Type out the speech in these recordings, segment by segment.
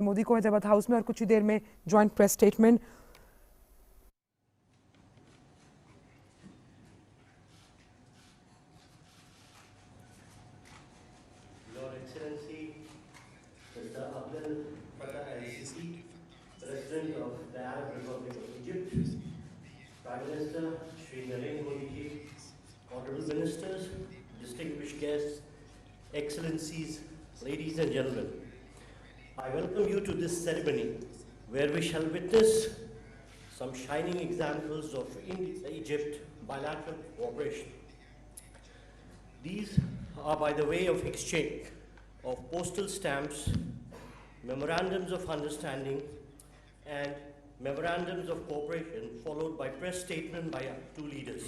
मोदी को हैदराबाद हाउस में और कुछ ही देर में joint press statement. Your Excellency, Mr. Abdel Fattah el-Sisi, President of the Arab Republic of Egypt, Prime Minister Shri Narendra Modi ji, Honorable Ministers, distinguished guests, Excellencies, ladies and gentlemen, I welcome you to this ceremony where we shall witness some shining examples of India-Egypt bilateral cooperation. These are by the way of exchange of postal stamps, memorandums of understanding, and memorandums of cooperation, followed by press statement by our two leaders.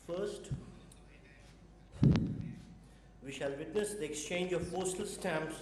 First, we shall witness the exchange of postal stamps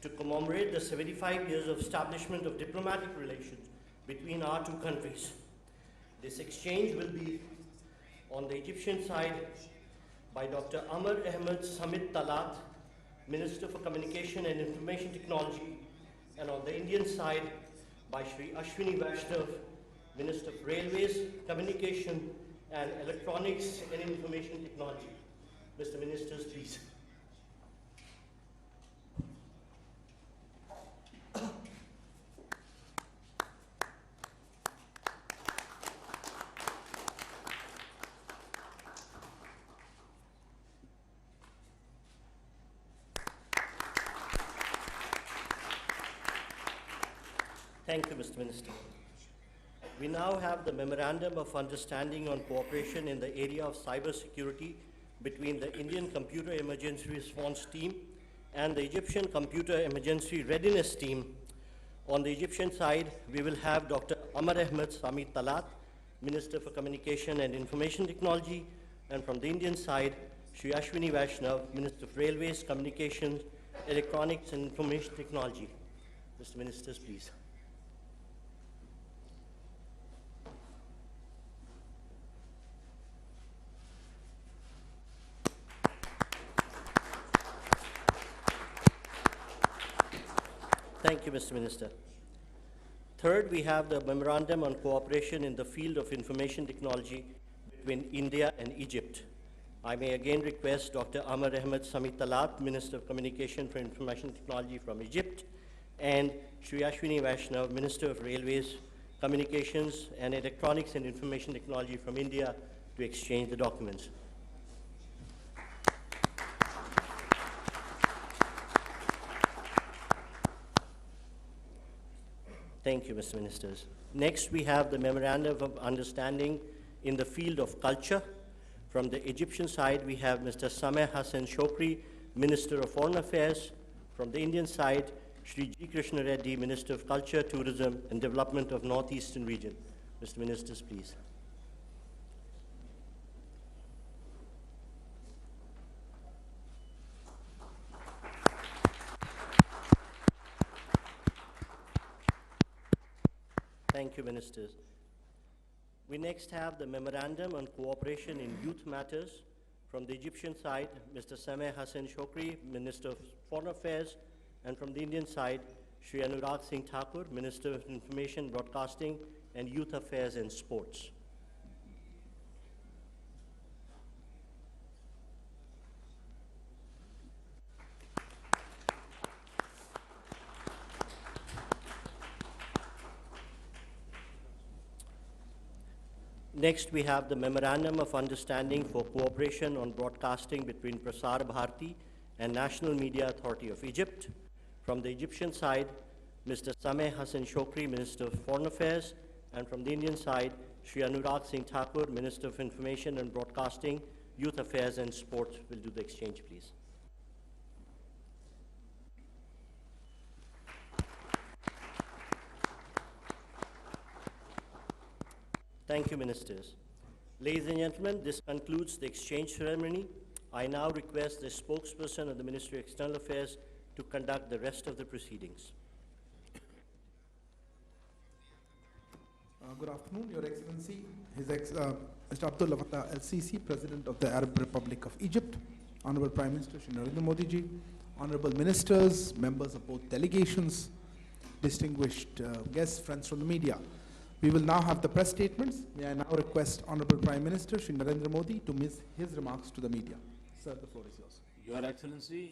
to commemorate the 75 years of establishment of diplomatic relations between our two countries. This exchange will be on the Egyptian side by Dr. Amar Ahmed Samit Talat, Minister for Communication and Information Technology, and on the Indian side by Shri Ashwini Vaishnav, Minister of Railways, Communication and Electronics and Information Technology. Mr. Ministers, please. Thank you, Mr. Minister. We now have the Memorandum of Understanding on Cooperation in the area of cyber security between the Indian Computer Emergency Response Team and the Egyptian Computer Emergency Readiness Team. On the Egyptian side, we will have Dr. Amar Ahmed Samit Talat, Minister for Communication and Information Technology, and from the Indian side, Shri Ashwini Vaishnav, Minister of Railways, Communications, Electronics and Information Technology. Mr. Ministers, please. Thank you, Mr. Minister. Third, we have the Memorandum on Cooperation in the Field of Information Technology between India and Egypt. I may again request Dr. Amar Ahmed Samit Talat, Minister of Communication for Information Technology from Egypt, and Shri Ashwini Vaishnav, Minister of Railways, Communications and Electronics and Information Technology from India to exchange the documents. Thank you, Mr. Ministers. Next, we have the Memorandum of Understanding in the field of culture. From the Egyptian side, we have Mr. Sameh Hassan Shokri, Minister of Foreign Affairs. From the Indian side, Shri G. Krishna Reddy, Minister of Culture, Tourism, and Development of Northeastern Region. Mr. Ministers, please. Thank you, Ministers. We next have the Memorandum on Cooperation in Youth Matters. From the Egyptian side, Mr. Sameh Hassan Shokri, Minister of Foreign Affairs, and from the Indian side, Shri Anurag Singh Thakur, Minister of Information, Broadcasting, and Youth Affairs and Sports. Next, we have the Memorandum of Understanding for Cooperation on Broadcasting between Prasar Bharati and National Media Authority of Egypt. From the Egyptian side, Mr. Sameh Hassan Shokri, Minister of Foreign Affairs, and from the Indian side, Shri Anurag Singh Thakur, Minister of Information and Broadcasting, Youth Affairs and Sports will do the exchange, please. Thank you, Ministers. Ladies and gentlemen, this concludes the exchange ceremony. I now request the spokesperson of the Ministry of External Affairs to conduct the rest of the proceedings. Good afternoon, Your Excellency, Mr. Abdul Fattah el-Sisi, President of the Arab Republic of Egypt, Honorable Prime Minister Shri Narendra Modi ji, honorable ministers, members of both delegations, distinguished guests, friends from the media. We will now have the press statements. May I now request Honorable Prime Minister Shri Narendra Modi to make his remarks to the media. Sir, the floor is yours. Your Excellency,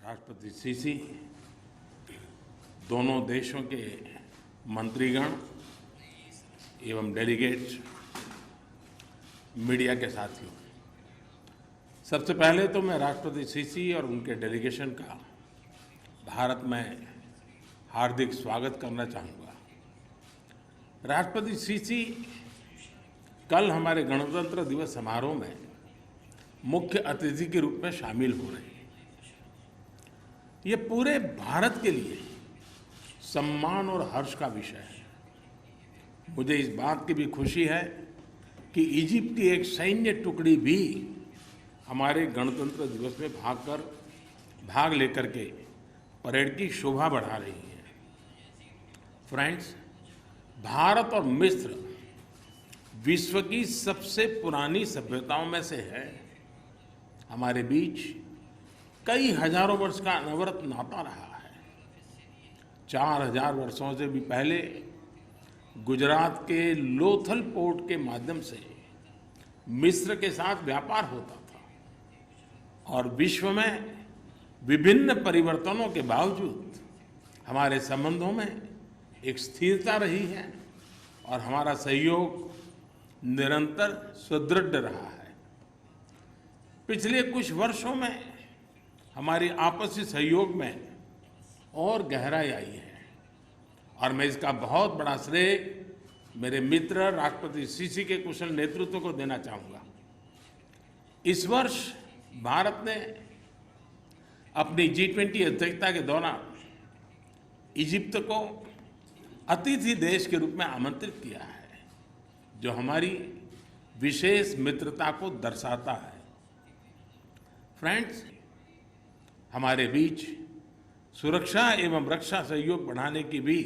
राष्ट्रपति CC, दोनों देशों के मंत्रीगण एवं delegates, media के साथियों, सबसे पहले तो मैं राष्ट्रपति सीसी और उनके डेलीगेशन का भारत में हार्दिक स्वागत करना चाहूँगा। राष्ट्रपति सीसी कल हमारे गणतंत्र दिवस समारोह में मुख्य अतिथि के रूप में शामिल हो रहे हैं। ये पूरे भारत के लिए सम्मान और हर्ष का विषय है। मुझे इस बात की भी खुशी है कि इजिप्ट की एक सैन्य टुकड़ी भी हमारे गणतंत्र दिवस में भाग लेकर के परेड की शोभा बढ़ा रही है। फ्रेंड्स, भारत और मिस्र विश्व की सबसे पुरानी सभ्यताओं में से है। हमारे बीच कई हजारों वर्ष का अनवरत नाता रहा है। 4000 वर्षों से भी पहले गुजरात के लोथल पोर्ट के माध्यम से मिस्र के साथ व्यापार होता था और विश्व में विभिन्न परिवर्तनों के बावजूद हमारे संबंधों में एक स्थिरता रही है और हमारा सहयोग निरंतर सुदृढ़ रहा है। पिछले कुछ वर्षों में हमारी आपसी सहयोग में और गहराई आई है और मैं इसका बहुत बड़ा श्रेय मेरे मित्र राष्ट्रपति सीसी के कुशल नेतृत्व को देना चाहूँगा। इस वर्ष भारत ने अपनी G20 अध्यक्षता के दौरान इजिप्ट को अतिथि देश के रूप में आमंत्रित किया है, जो हमारी विशेष मित्रता को दर्शाता है। फ्रेंड्स, हमारे बीच सुरक्षा एवं रक्षा सहयोग बढ़ाने की भी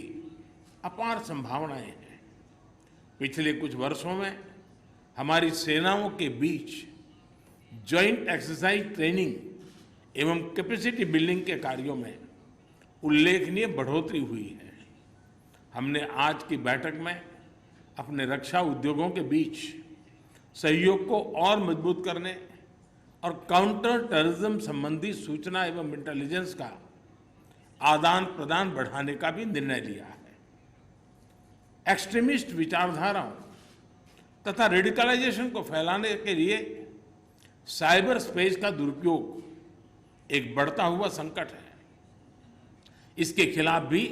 अपार संभावनाएं हैं। पिछले कुछ वर्षों में हमारी सेनाओं के बीच जॉइंट एक्सरसाइज ट्रेनिंग एवं कैपेसिटी बिल्डिंग के कार्यों में उल्लेखनीय बढ़ोतरी हुई है। हमने आज की बैठक में अपने रक्षा उद्योगों के बीच सहयोग को और मजबूत करने और काउंटर टेररिज्म संबंधी सूचना एवं इंटेलिजेंस का आदान प्रदान बढ़ाने का भी निर्णय लिया है। एक्सट्रीमिस्ट विचारधाराओं तथा रेडिकलाइजेशन को फैलाने के लिए साइबर स्पेस का दुरुपयोग एक बढ़ता हुआ संकट है। इसके खिलाफ भी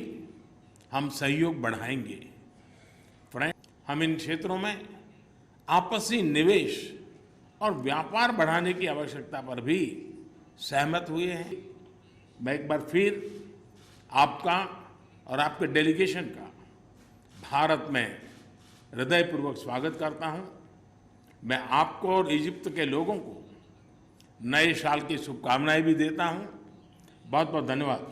हम सहयोग बढ़ाएंगे। फ्रेंड्स, हम इन क्षेत्रों में आपसी निवेश और व्यापार बढ़ाने की आवश्यकता पर भी सहमत हुए हैं। मैं एक बार फिर आपका और आपके डेलीगेशन का भारत में हृदयपूर्वक स्वागत करता हूं। मैं आपको और इजिप्ट के लोगों को नए साल की शुभकामनाएं भी देता हूं। बहुत बहुत धन्यवाद।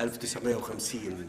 1950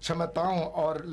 क्षमताओं और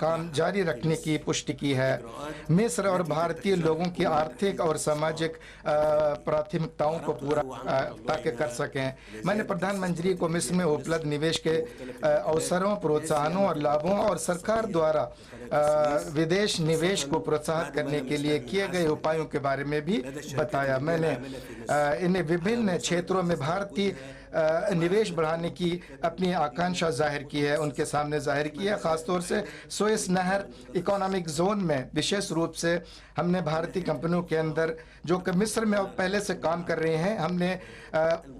काम जारी रखने की पुष्टि की है। मिस्र और भारतीय लोगों की आर्थिक और सामाजिक प्राथमिकताओं को पूरा ताकि कर सकें। मैंने प्रधानमंत्री को मिस्र में उपलब्ध निवेश के अवसरों, प्रोत्साहनों और लाभों और सरकार द्वारा विदेश निवेश को प्रोत्साहित करने के लिए किए गए उपायों के बारे में भी बताया। मैंने इन विभिन्न क्षेत्रों में भारतीय निवेश बढ़ाने की अपनी आकांक्षा जाहिर की है, उनके सामने जाहिर की है। ख़ासतौर से सुएज़ नहर इकोनॉमिक जोन में विशेष रूप से हमने भारतीय कंपनियों के अंदर जो कि मिस्र में पहले से काम कर रहे हैं, हमने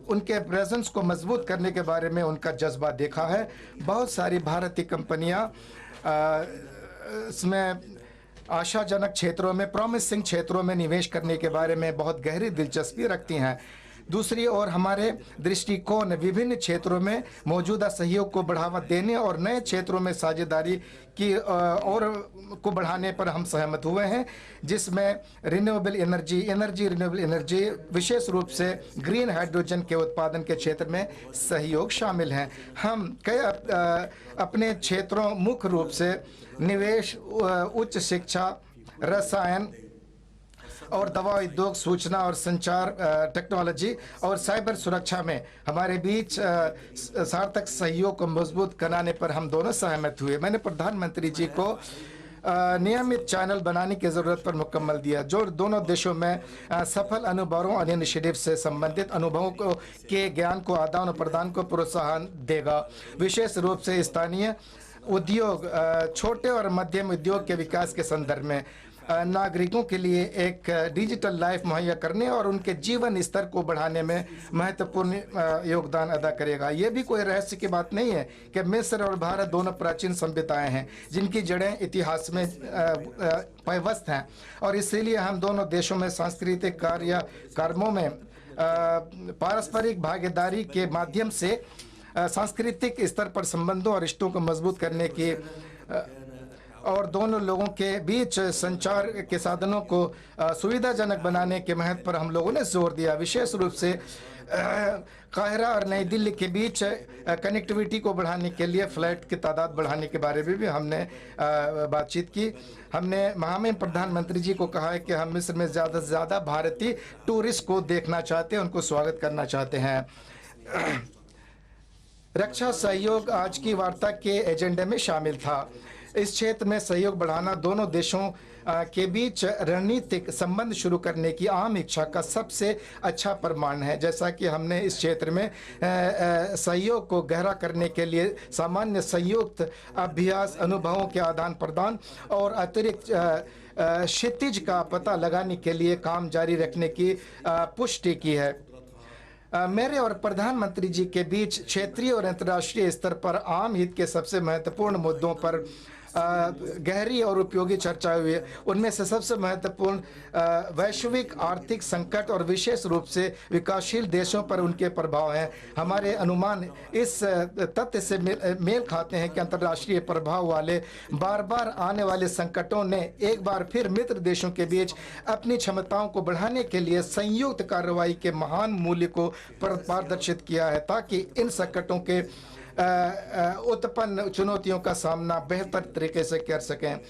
उनके प्रेजेंस को मजबूत करने के बारे में उनका जज्बा देखा है। बहुत सारी भारतीय कंपनियां इसमें आशाजनक क्षेत्रों में, प्रॉमिसिंग क्षेत्रों में निवेश करने के बारे में बहुत गहरी दिलचस्पी रखती हैं। दूसरी ओर हमारे दृष्टिकोण विभिन्न क्षेत्रों में मौजूदा सहयोग को बढ़ावा देने और नए क्षेत्रों में साझेदारी की और को बढ़ाने पर हम सहमत हुए हैं, जिसमें रिन्यूएबल एनर्जी विशेष रूप से ग्रीन हाइड्रोजन के उत्पादन के क्षेत्र में सहयोग शामिल हैं। हम कई अपने क्षेत्रों मुख्य रूप से निवेश, उच्च शिक्षा, रसायन और दवा उद्योग, सूचना और संचार टेक्नोलॉजी और साइबर सुरक्षा में हमारे बीच सार्थक सहयोग को मजबूत बनाने पर हम दोनों सहमत हुए। मैंने प्रधानमंत्री जी को नियमित चैनल बनाने की ज़रूरत पर मुकम्मल दिया, जो दोनों देशों में सफल अनुभवों और इनिशिएटिव से संबंधित अनुभवों को के ज्ञान को आदान प्रदान को प्रोत्साहन देगा। विशेष रूप से स्थानीय उद्योग, छोटे और मध्यम उद्योग के विकास के संदर्भ में नागरिकों के लिए एक डिजिटल लाइफ मुहैया करने और उनके जीवन स्तर को बढ़ाने में महत्वपूर्ण योगदान अदा करेगा। ये भी कोई रहस्य की बात नहीं है कि मिस्र और भारत दोनों प्राचीन सभ्यताएं हैं जिनकी जड़ें इतिहास में पैवस्त हैं, और इसीलिए हम दोनों देशों में सांस्कृतिक कार्यक्रमों में पारस्परिक भागीदारी के माध्यम से सांस्कृतिक स्तर पर संबंधों और रिश्तों को मजबूत करने की और दोनों लोगों के बीच संचार के साधनों को सुविधाजनक बनाने के महत्व पर हम लोगों ने जोर दिया। विशेष रूप से काहिरा और नई दिल्ली के बीच कनेक्टिविटी को बढ़ाने के लिए फ्लाइट की तादाद बढ़ाने के बारे में भी हमने बातचीत की। हमने महामहिम प्रधानमंत्री जी को कहा है कि हम मिस्र में ज़्यादा से ज़्यादा भारतीय टूरिस्ट को देखना चाहते हैं, उनको स्वागत करना चाहते हैं। रक्षा सहयोग आज की वार्ता के एजेंडे में शामिल था। इस क्षेत्र में सहयोग बढ़ाना दोनों देशों के बीच रणनीतिक संबंध शुरू करने की आम इच्छा का सबसे अच्छा प्रमाण है। जैसा कि हमने इस क्षेत्र में सहयोग को गहरा करने के लिए सामान्य संयुक्त अभ्यास, अनुभवों के आदान प्रदान और अतिरिक्त क्षितिज का पता लगाने के लिए काम जारी रखने की पुष्टि की है। मेरे और प्रधानमंत्री जी के बीच क्षेत्रीय और अंतर्राष्ट्रीय स्तर पर आम हित के सबसे महत्वपूर्ण मुद्दों पर गहरी और उपयोगी चर्चा हुई। उनमें से सबसे महत्वपूर्ण वैश्विक आर्थिक संकट और विशेष रूप से विकासशील देशों पर उनके प्रभाव हैं। हमारे अनुमान इस तथ्य से मेल खाते हैं कि अंतर्राष्ट्रीय प्रभाव वाले बार बार आने वाले संकटों ने एक बार फिर मित्र देशों के बीच अपनी क्षमताओं को बढ़ाने के लिए संयुक्त कार्रवाई के महान मूल्य को प्रदर्शित किया है, ताकि इन संकटों के उत्पन्न चुनौतियों का सामना बेहतर तरीके से कर सकें।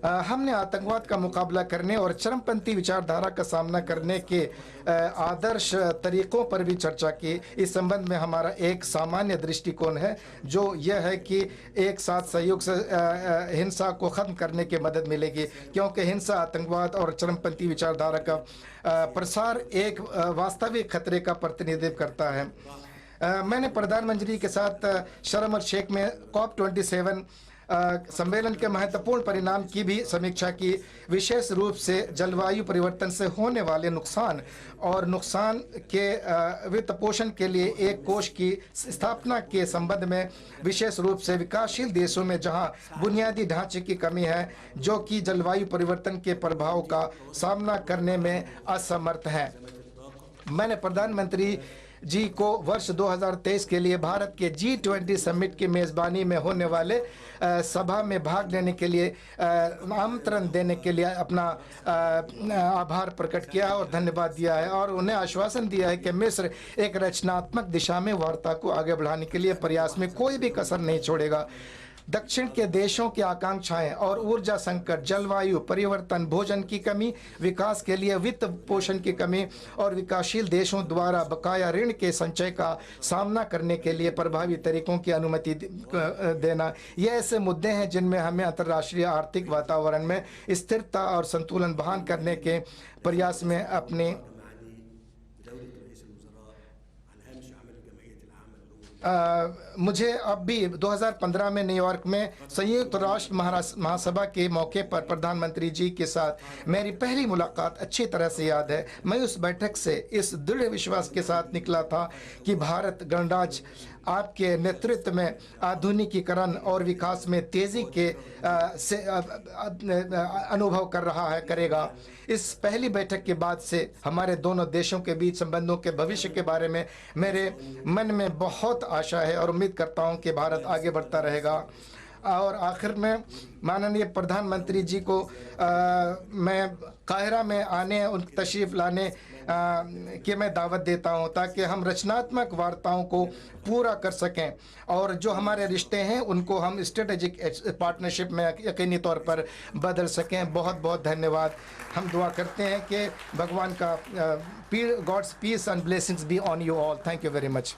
हमने आतंकवाद का मुकाबला करने और चरमपंथी विचारधारा का सामना करने के आदर्श तरीकों पर भी चर्चा की। इस संबंध में हमारा एक सामान्य दृष्टिकोण है, जो यह है कि एक साथ सहयोग से हिंसा को ख़त्म करने की मदद मिलेगी, क्योंकि हिंसा, आतंकवाद और चरमपंथी विचारधारा का प्रसार एक वास्तविक खतरे का प्रतिनिधित्व करता है। मैंने प्रधानमंत्री के साथ शर्म और शेख में COP27 सम्मेलन के महत्वपूर्ण परिणाम की भी समीक्षा की, विशेष रूप से जलवायु परिवर्तन से होने वाले नुकसान और नुकसान के वित्त पोषण के लिए एक कोष की स्थापना के संबंध में, विशेष रूप से विकासशील देशों में जहां बुनियादी ढांचे की कमी है जो कि जलवायु परिवर्तन के प्रभाव का सामना करने में असमर्थ हैं। मैंने प्रधानमंत्री जी को वर्ष 2023 के लिए भारत के G20 समिट की मेज़बानी में होने वाले सभा में भाग लेने के लिए आमंत्रण देने के लिए अपना आभार प्रकट किया और धन्यवाद दिया है, और उन्हें आश्वासन दिया है कि मिस्र एक रचनात्मक दिशा में वार्ता को आगे बढ़ाने के लिए प्रयास में कोई भी कसर नहीं छोड़ेगा। दक्षिण के देशों की आकांक्षाएं और ऊर्जा संकट, जलवायु परिवर्तन, भोजन की कमी, विकास के लिए वित्त पोषण की कमी और विकासशील देशों द्वारा बकाया ऋण के संचय का सामना करने के लिए प्रभावी तरीकों की अनुमति देना, ये ऐसे मुद्दे हैं जिनमें हमें अंतर्राष्ट्रीय आर्थिक वातावरण में स्थिरता और संतुलन बहाल करने के प्रयास में अपनी मुझे अब भी 2015 में न्यूयॉर्क में संयुक्त राष्ट्र महासभा के मौके पर प्रधानमंत्री जी के साथ मेरी पहली मुलाकात अच्छी तरह से याद है। मैं उस बैठक से इस दृढ़ विश्वास के साथ निकला था कि भारत गणराज्य आपके नेतृत्व में आधुनिकीकरण और विकास में तेजी के से अनुभव कर रहा है करेगा। इस पहली बैठक के बाद से हमारे दोनों देशों के बीच संबंधों के भविष्य के बारे में मेरे मन में बहुत आशा है और उम्मीद करता हूं कि भारत आगे बढ़ता रहेगा। और आखिर में माननीय प्रधानमंत्री जी को मैं काहिरा में आने, उन तशरीफ़ लाने की मैं दावत देता हूं ताकि हम रचनात्मक वार्ताओं को पूरा कर सकें और जो हमारे रिश्ते हैं उनको हम स्ट्रेटेजिक पार्टनरशिप में यकीनी तौर पर बदल सकें। बहुत बहुत धन्यवाद। हम दुआ करते हैं कि भगवान का God's peace and blessings be on you all. Thank you very much.